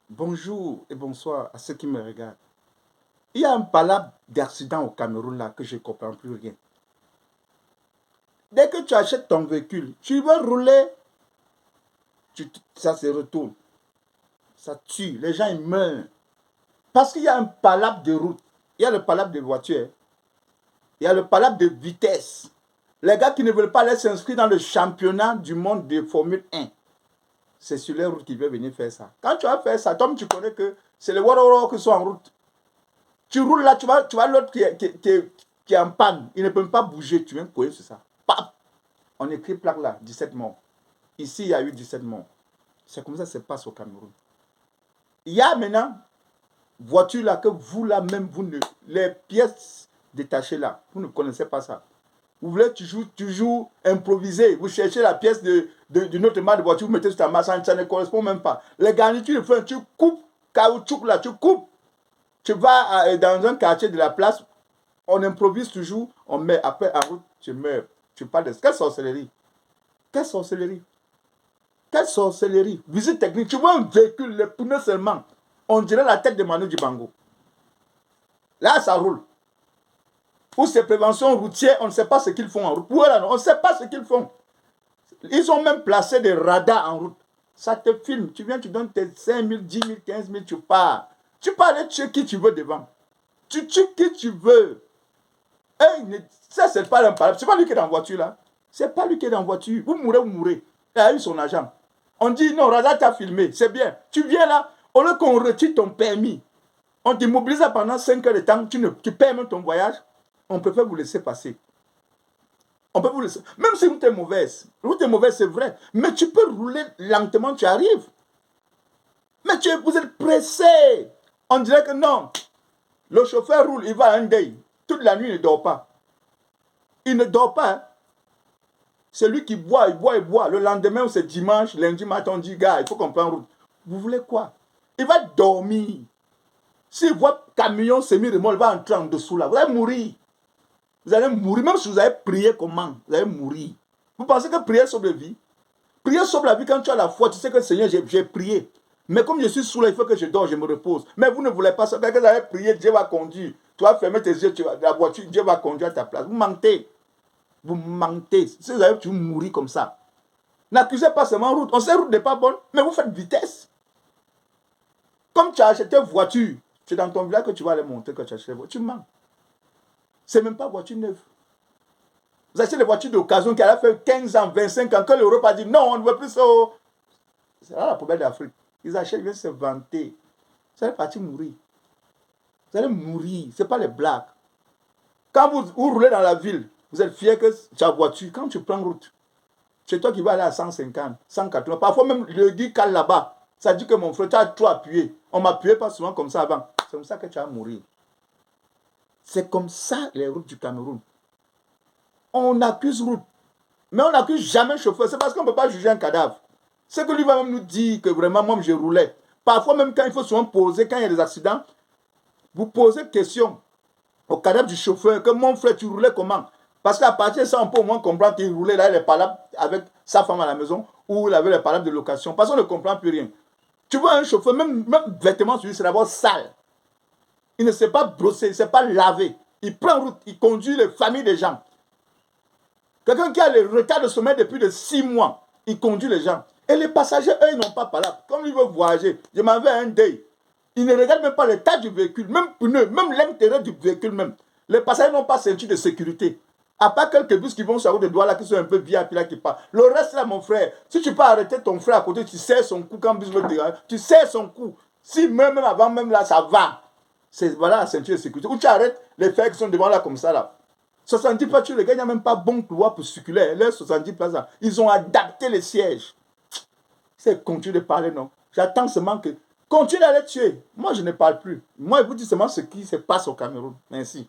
Bonjour et bonsoir à ceux qui me regardent. Il y a un palabre d'accident au Cameroun là que je ne comprends plus rien. Dès que tu achètes ton véhicule, tu veux rouler, ça se retourne. Ça tue, les gens ils meurent. Parce qu'il y a un palabre de route. Il y a le palabre de voiture. Il y a le palabre de vitesse. Les gars qui ne veulent pas aller s'inscrire dans le championnat du monde de Formule 1, c'est sur les routes qu'ils veulent venir faire ça. Quand tu vas faire ça, toi tu connais que c'est les Waroro qui sont en route. Tu roules là, tu vois l'autre qui est en panne. Il ne peut pas bouger. Tu viens courir sur ça. Pap! On écrit plaque là, 17 morts. Ici, il y a eu 17 morts. C'est comme ça que ça se passe au Cameroun. Il y a maintenant, voiture là, que vous là même, les pièces détachées là, vous ne connaissez pas ça. Vous voulez toujours improviser. Vous cherchez la pièce d'une autre marque de voiture, vous mettez sur ta masse, ça ne correspond même pas. Les garnitures, tu coupes, caoutchouc là, tu coupes. Tu vas dans un quartier de la place, on improvise toujours, on met, après en route, tu meurs. Tu parles de quelle sorcellerie? Quelle sorcellerie? Quelle sorcellerie? Visite technique, tu vois un véhicule, les pneus seulement, on dirait la tête de Manu Dibango. Là, ça roule. Pour ces préventions routières, on ne sait pas ce qu'ils font en route. Voilà, on ne sait pas ce qu'ils font. Ils ont même placé des radars en route. Ça te filme. Tu viens, tu donnes tes 5 000, 10 000, 15 000, tu pars. Tu peux aller tuer qui tu veux devant. Tu tues qui tu veux. Hey, ça, c'est pas un palabre. C'est pas lui qui est dans la voiture là. C'est pas lui qui est dans la voiture. Vous mourrez, vous mourrez. Il a eu son agent. On dit non, radar t'a filmé. C'est bien. Tu viens là, au lieu qu'on retire ton permis, on t'immobilise pendant 5 heures de temps, tu paies même ton voyage, on préfère vous laisser passer. On peut vous laisser. Même si route est mauvaise, c'est vrai, mais tu peux rouler lentement, tu arrives. Mais vous êtes pressé. On dirait que non. Le chauffeur roule, il va un day. Toute la nuit, il ne dort pas. Il ne dort pas. Hein. C'est lui qui boit, il boit, il boit. Le lendemain, c'est dimanche, lundi matin, on dit, gars, il faut qu'on prenne route. Vous voulez quoi? Il va dormir. S'il voit camion semi-remorque, il va entrer en dessous là. Vous allez mourir. Vous allez mourir. Même si vous avez prié comment, vous allez mourir. Vous pensez que prier sauve la vie? Prier sauve la vie quand tu as la foi. Tu sais que Seigneur, j'ai prié. Mais comme je suis sous là, il faut que je dors, je me repose. Mais vous ne voulez pas ça. Quand vous avez prié, Dieu va conduire. Tu vas fermer tes yeux, la voiture, Dieu va conduire à ta place. Vous mentez. Vous mentez. Si vous avez, tu mourir comme ça. N'accusez pas seulement route. On sait route n'est pas bonne, mais vous faites vitesse. Comme tu as acheté une voiture, c'est dans ton village que tu vas aller montrer que tu as acheté une voiture. Tu mens. C'est même pas voiture neuve. Vous achetez des voitures d'occasion qui a fait 15 ans, 25 ans, que l'Europe a dit non, on ne veut plus ça. C'est là la poubelle d'Afrique. Ils achètent, ils viennent se vanter. Vous allez partir mourir. Vous allez mourir. Ce n'est pas les blagues. Quand vous roulez dans la ville, vous êtes fier que tu as voiture. Quand tu prends route, c'est toi qui vas aller à 150, 180. Parfois même le guide cale là-bas. Ça dit que mon frère, tu as trop appuyé. On ne m'appuyait pas souvent comme ça avant. C'est comme ça que tu vas mourir. C'est comme ça les routes du Cameroun. On accuse route. Mais on n'accuse jamais chauffeur. C'est parce qu'on ne peut pas juger un cadavre. C'est que lui va même nous dire que vraiment, moi, je roulais. Parfois, même quand il faut souvent poser, quand il y a des accidents, vous posez question au cadavre du chauffeur que mon frère, tu roulais comment? Parce qu'à partir de ça, on peut au moins comprendre qu'il roulait là, il est pas là avec sa femme à la maison ou il avait les palabres de location. Parce qu'on ne comprend plus rien. Tu vois un chauffeur, même vêtements sur lui, c'est d'abord sale. Il ne sait pas brosser, il ne sait pas laver. Il prend route, il conduit les familles des gens. Quelqu'un qui a le retard de sommeil depuis de 6 mois, il conduit les gens. Et les passagers, eux, ils n'ont pas parlé. Comme ils veulent voyager, je m'en vais un day. Ils ne regardent même pas l'état du véhicule, même pneus, même l'intérieur du véhicule même. Les passagers n'ont pas ceinture de sécurité. À part quelques bus qui vont sur la route de droit là, qui sont un peu VIP là, qui partent. Le reste là, mon frère, si tu peux arrêter ton frère à côté, tu serres son cou quand le bus veut te déranger. Tu serres son cou. Si même avant, même là, ça va. C'est voilà la ceinture de sécurité. Ou tu arrêtes les fers qui sont devant là comme ça là. 70 places, les gars, il n'y a même pas bon couloir pour circuler. Les 70 places, là, ils ont adapté les sièges. C'est continue de parler, non. J'attends seulement que... Continue à les tuer. Moi, je ne parle plus. Moi, je vous dis seulement ce qui se passe au Cameroun. Merci.